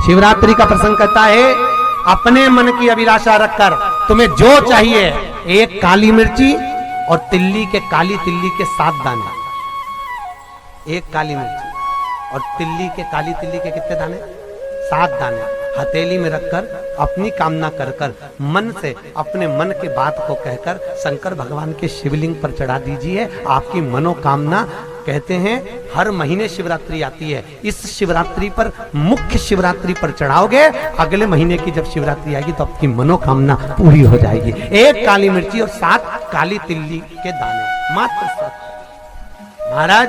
शिवरात्रि का प्रसंग कहता है, अपने मन की अभिलाषा रखकर तुम्हें जो चाहिए, एक काली मिर्ची और काली तिल्ली के 7 दाने। एक काली मिर्ची और काली तिल्ली के कितने दाने? 7 दाने हथेली में रखकर अपनी कामना कर कर मन से अपने मन की बात को कहकर शंकर भगवान के शिवलिंग पर चढ़ा दीजिए। आपकी मनोकामना, कहते हैं हर महीने शिवरात्रि आती है, इस शिवरात्रि पर, मुख्य शिवरात्रि पर चढ़ाओगे, अगले महीने की जब शिवरात्रि आएगी तो आपकी मनोकामना पूरी हो जाएगी। एक काली मिर्ची और 7 काली तिल्ली के दाने, मात्र 7। महाराज,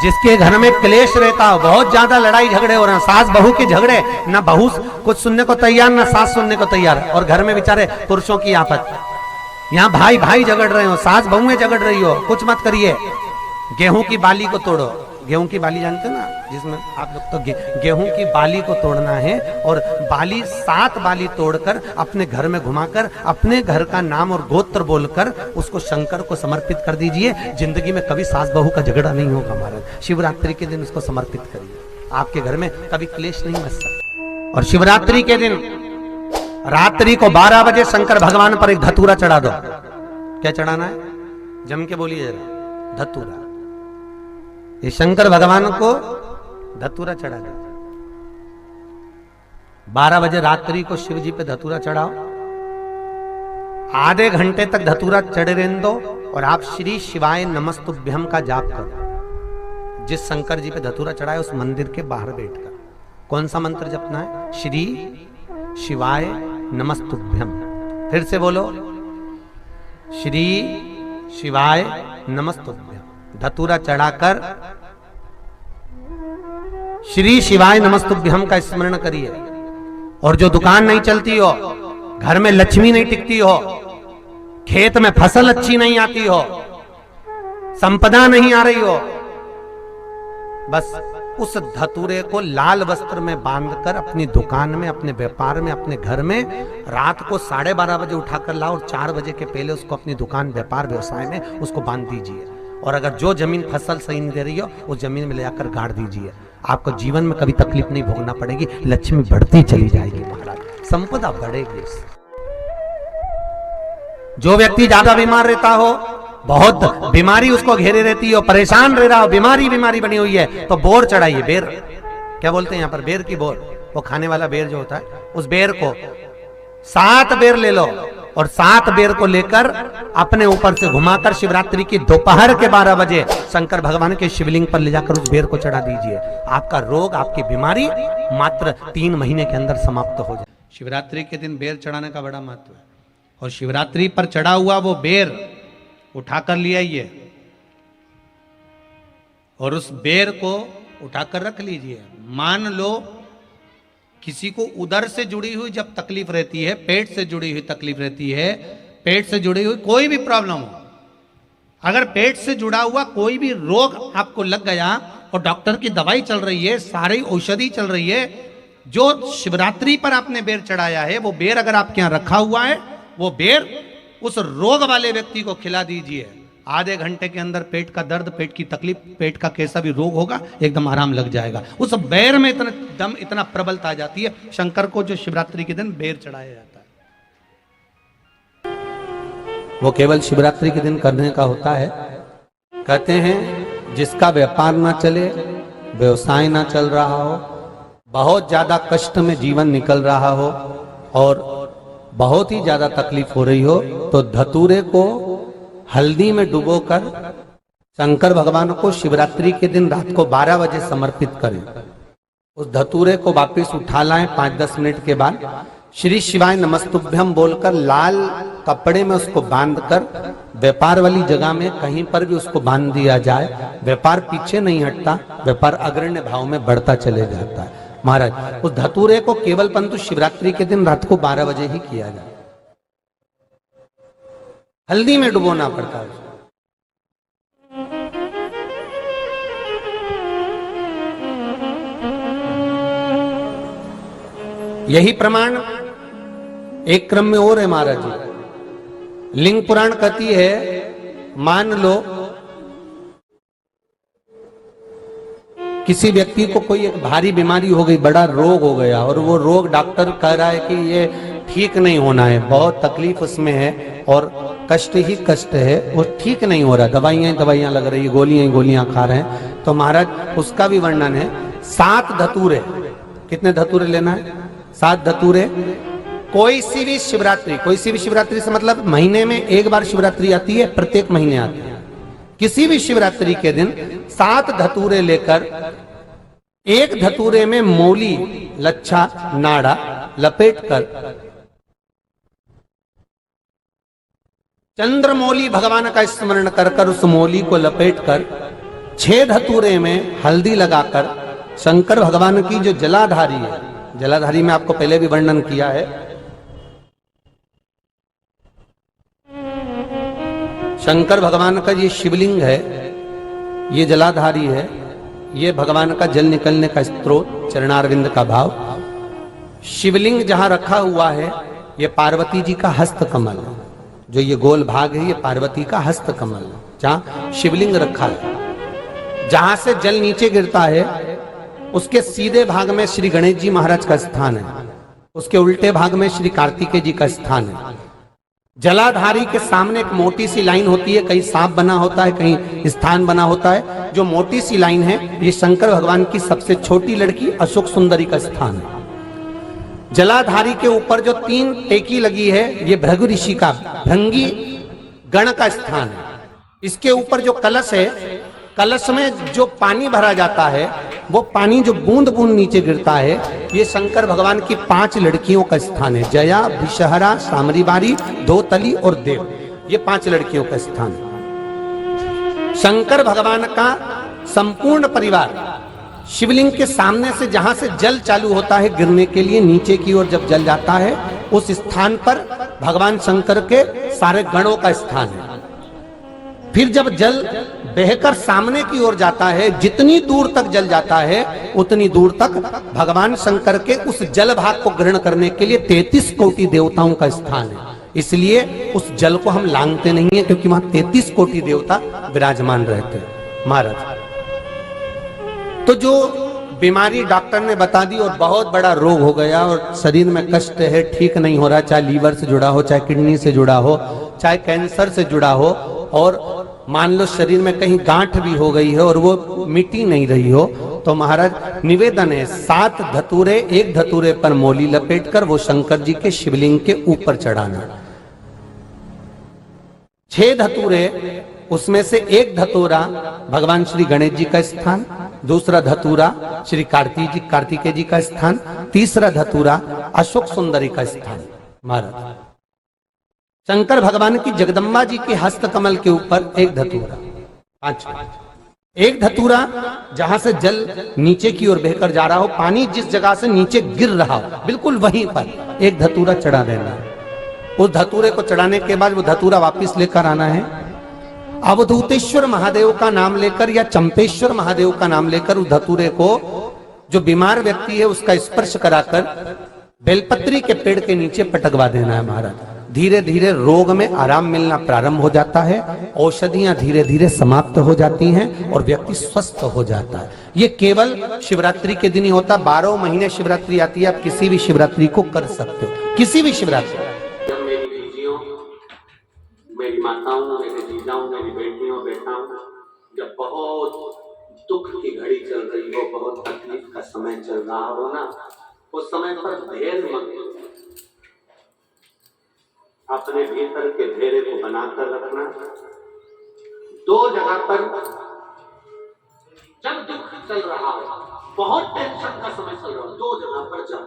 जिसके घर में क्लेश रहता हो, बहुत ज्यादा लड़ाई झगड़े हो रहे हैं, सास बहू के झगड़े, ना बहू कुछ सुनने को तैयार ना सास सुनने को तैयार, और घर में बेचारे पुरुषों की आफत, यहाँ भाई भाई झगड़ रहे हो, सास बहुएं झगड़ रही हो, कुछ मत करिए। गेहूं की बाली को तोड़ो। गेहूं की बाली जानते हो ना, जिसमें आप लोग तो गेहूं की बाली को तोड़ना है, और बाली 7 बाली तोड़कर अपने घर में घुमाकर अपने घर का नाम और गोत्र बोलकर उसको शंकर को समर्पित कर दीजिए। जिंदगी में कभी सास बहू का झगड़ा नहीं होगा महाराज। शिवरात्रि के दिन उसको समर्पित करिए, आपके घर में कभी क्लेश नहीं बच सकता। और शिवरात्रि के दिन रात्रि को 12 बजे शंकर भगवान पर एक धतूरा चढ़ा दो। क्या चढ़ाना है? जम के बोलिए जरा। धतूरा। ये शंकर भगवान को धतूरा चढ़ा दो। 12 बजे रात्रि को शिव जी पे धतूरा चढ़ाओ। आधे घंटे तक धतूरा चढ़े रहने दो और आप श्री शिवाय नमस्तुभ्यम का जाप करो। जिस शंकर जी पे धतूरा चढ़ाए उस मंदिर के बाहर बैठकर कौन सा मंत्र जपना है? श्री शिवाय नमस्तुभ्यम। फिर से बोलो, श्री शिवाय नमस्तुभ्यम। धतूरा चढ़ाकर श्री शिवाय नमस्तुभ्यम का स्मरण करिए। और जो दुकान नहीं चलती हो, घर में लक्ष्मी नहीं टिकती हो, खेत में फसल अच्छी नहीं आती हो, संपदा नहीं आ रही हो, बस उस धतूरे को लाल वस्त्र में बांधकर अपनी दुकान में, अपने व्यापार में, अपने घर में रात को 12:30 बजे उठाकर लाओ और 4 बजे के पहले उसको अपनी दुकान, व्यापार, व्यवसाय में उसको बांध दीजिए। और अगर जो जमीन फसल सही नहीं दे रही हो, उस जमीन में ले जाकर गाड़ दीजिए। आपको जीवन में कभी तकलीफ नहीं भोगना पड़ेगी, लक्ष्मी बढ़ती चली जाएगी महाराज, संपदा बढ़ेगी। जो व्यक्ति ज्यादा बीमार रहता हो, बहुत बीमारी उसको घेरे रहती हो, परेशान रह रहा हो, बीमारी बनी हुई है, तो बोर चढ़ाइए। बेर, क्या बोलते हैं यहाँ पर? बेर की बोर, वो खाने वाला बेर जो होता है, उस बेर को 7 बेर ले लो और 7 बेर को लेकर अपने ऊपर से घुमाकर शिवरात्रि की दोपहर के 12 बजे शंकर भगवान के शिवलिंग पर ले जाकर उस बेर को चढ़ा दीजिए। आपका रोग, आपकी बीमारी मात्र 3 महीने के अंदर समाप्त हो जाए। शिवरात्रि के दिन बेर चढ़ाने का बड़ा महत्व है। और शिवरात्रि पर चढ़ा हुआ वो बेर उठाकर ले आइए और उस बेर को उठाकर रख लीजिए। मान लो किसी को उदर से जुड़ी हुई जब तकलीफ रहती है, पेट से जुड़ी हुई तकलीफ रहती है, पेट से जुड़ी हुई कोई भी प्रॉब्लम हो, अगर पेट से जुड़ा हुआ कोई भी रोग आपको लग गया और डॉक्टर की दवाई चल रही है, सारी औषधि चल रही है, जो शिवरात्रि पर आपने बेर चढ़ाया है, वो बेर अगर आपके यहाँ रखा हुआ है, वो बेर उस रोग वाले व्यक्ति को खिला दीजिए। आधे घंटे के अंदर पेट का दर्द, पेट की तकलीफ, पेट का कैसा भी रोग होगा, एकदम आराम लग जाएगा। उस बेर में इतना प्रबलता आ जाती है। शंकर को जो शिवरात्रि के दिन बेर चढ़ाया जाता है, वो केवल शिवरात्रि के दिन करने का होता है। कहते हैं जिसका व्यापार ना चले, व्यवसाय ना चल रहा हो, बहुत ज्यादा कष्ट में जीवन निकल रहा हो और बहुत ही ज्यादा तकलीफ हो रही हो, तो धतूरे को हल्दी में डुबोकर शंकर भगवान को शिवरात्रि के दिन रात को 12 बजे समर्पित करें। उस धतूरे को वापस उठा लाएं 5-10 मिनट के बाद, श्री शिवाय नमस्तुभ्यम बोलकर लाल कपड़े में उसको बांधकर व्यापार वाली जगह में कहीं पर भी उसको बांध दिया जाए। व्यापार पीछे नहीं हटता, व्यापार अग्रण्य भाव में बढ़ता चले जाता है। महाराज, उस धतूरे को केवल परंतु शिवरात्रि के दिन रात को 12 बजे ही किया जाए। हल्दी में डुबोना पड़ता है। यही प्रमाण एक क्रम में और है महाराज जी। लिंग पुराण कहती है, मान लो किसी व्यक्ति को कोई एक भारी बीमारी हो गई, बड़ा रोग हो गया, और वो रोग डॉक्टर कह रहा है कि ये ठीक नहीं होना है, बहुत तकलीफ उसमें है और कष्ट ही कष्ट है, वो ठीक नहीं हो रहा, दवाइयां लग रही, गोलियां खा रहे हैं, तो महाराज उसका भी वर्णन है। 7 धतूरे, कितने धतूरे लेना है? 7 धतूरे। कोई सी भी शिवरात्रि से मतलब महीने में एक बार शिवरात्रि आती है, प्रत्येक महीने आती है। किसी भी शिवरात्रि के दिन 7 धतूरे लेकर, एक धतूरे में मौली, लच्छा, नाड़ा लपेटकर, चंद्रमौली भगवान का स्मरण कर उस मौली को लपेटकर, 6 धतूरे में हल्दी लगाकर, शंकर भगवान की जो जलाधारी है, जलाधारी में आपको पहले भी वर्णन किया है, शंकर भगवान का ये शिवलिंग है, ये जलाधारी है, ये भगवान का जल निकलने का स्रोत, चरणारविंद का भाव। शिवलिंग जहां रखा हुआ है, ये पार्वती जी का हस्त कमल है, जो ये गोल भाग है, ये पार्वती का हस्त कमल है, जहां शिवलिंग रखा है। जहां से जल नीचे गिरता है, उसके सीधे भाग में श्री गणेश जी महाराज का स्थान है, उसके उल्टे भाग में श्री कार्तिकेय जी का स्थान है। जलाधारी के सामने एक मोटी सी लाइन होती है, कहीं सांप बना होता है, कहीं स्थान बना होता है। जो मोटी सी लाइन है, ये शंकर भगवान की सबसे छोटी लड़की अशोक सुंदरी का स्थान है। जलाधारी के ऊपर जो 3 टेकी लगी है, ये भृगु ऋषि का, भृंगी गण का स्थान है। इसके ऊपर जो कलश है, कलश में जो पानी भरा जाता है, वो पानी जो बूंद बूंद नीचे गिरता है, ये शंकर भगवान की 5 लड़कियों का स्थान है। जया, विषहरा, सामरीबारी, धोतली और देव, ये 5 लड़कियों का स्थान है। शंकर भगवान का संपूर्ण परिवार शिवलिंग के सामने से, जहां से जल चालू होता है गिरने के लिए, नीचे की ओर जब जल जाता है, उस स्थान पर भगवान शंकर के सारे गणों का स्थान है। फिर जब जल बहकर सामने की ओर जाता है, जितनी दूर तक जल जाता है, उतनी दूर तक भगवान शंकर के उस जल भाग को ग्रहण करने के लिए 33 कोटि देवताओं का स्थान है। इसलिए उस जल को हम लांघते नहीं है, क्योंकि वहां 33 कोटि देवता विराजमान रहते हैं महाराज। तो जो बीमारी डॉक्टर ने बता दी और बहुत बड़ा रोग हो गया और शरीर में कष्ट है, ठीक नहीं हो रहा, चाहे लीवर से जुड़ा हो, चाहे किडनी से जुड़ा हो, चाहे कैंसर से जुड़ा हो, और मान लो शरीर में कहीं गांठ भी हो गई है और वो मिटी नहीं रही हो, तो महाराज निवेदन है 7 धतूरे, एक धतूरे पर मौली लपेटकर वो शंकर जी के शिवलिंग के ऊपर चढ़ाना। 6 धतूरे, उसमें से एक धतूरा भगवान श्री गणेश जी का स्थान, दूसरा धतूरा श्री कार्तिकेय जी का स्थान, तीसरा धतूरा अशोक सुंदरी का स्थान। महाराज शंकर भगवान की जगदम्बा जी के हस्त कमल के ऊपर एक धतूरा, 5, एक धतूरा जहां से जल नीचे की ओर बहकर जा रहा हो, पानी जिस जगह से नीचे गिर रहा हो, बिल्कुल वहीं पर एक धतूरा चढ़ा देना है। उस धतूरे को चढ़ाने के बाद वो धतूरा वापस लेकर आना है। अवधूतेश्वर महादेव का नाम लेकर या चंपेश्वर महादेव का नाम लेकर उस धतूरे को, जो बीमार व्यक्ति है उसका स्पर्श कराकर बेलपत्री के पेड़ के नीचे पटकवा देना है महाराज। धीरे धीरे रोग में आराम मिलना प्रारंभ हो जाता है, औषधियां धीरे धीरे समाप्त हो जाती हैं और व्यक्ति स्वस्थ हो जाता है। ये केवल शिवरात्रि के दिन ही होता, 12 महीने शिवरात्रि आती है, आप किसी भी शिवरात्रि को कर सकते हो, किसी भी शिवरात्रि। मेरी जीजियों, मेरी माताओं, मेरे जीजाओं, मेरी बेटियों, बेटाओं, जब बहुत दुख की घड़ी चल रही हो, बहुत तकलीफ का समय चल रहा हो ना, उस समय पर धैर्य मत, अपने भीतर के धैर्य को बनाकर रखना। 2 जगह पर जब दुख चल रहा हो, बहुत टेंशन का समय चल रहा हो, 2 जगह पर जाओ।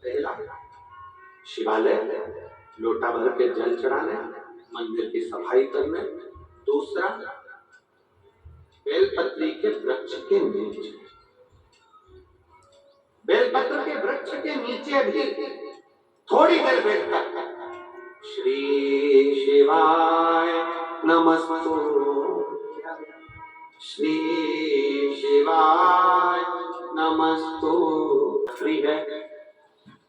पहला शिवालय, लोटा भर के जल चढ़ाने, मंदिर की सफाई करने। दूसरा बेलपत्री के वृक्ष के नीचे, बेलपत्र के वृक्ष के नीचे भी थोड़ी देर बैठकर श्री शिवाय नमस्तु, श्री शिवाय नमस्तु। फ्री है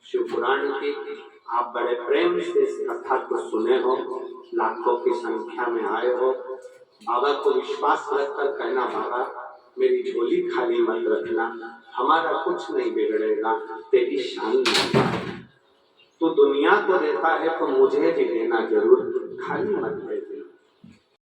शिव पुराण की, आप बड़े प्रेम से इस कथा को सुने हो, लाखों की संख्या में आए हो। बाबा को विश्वास रखकर कहना, बाबा मेरी झोली खाली मत रखना, हमारा कुछ नहीं बिगड़ेगा, तेरी शान में। तू दुनिया को देता है तो मुझे भी देना जरूर,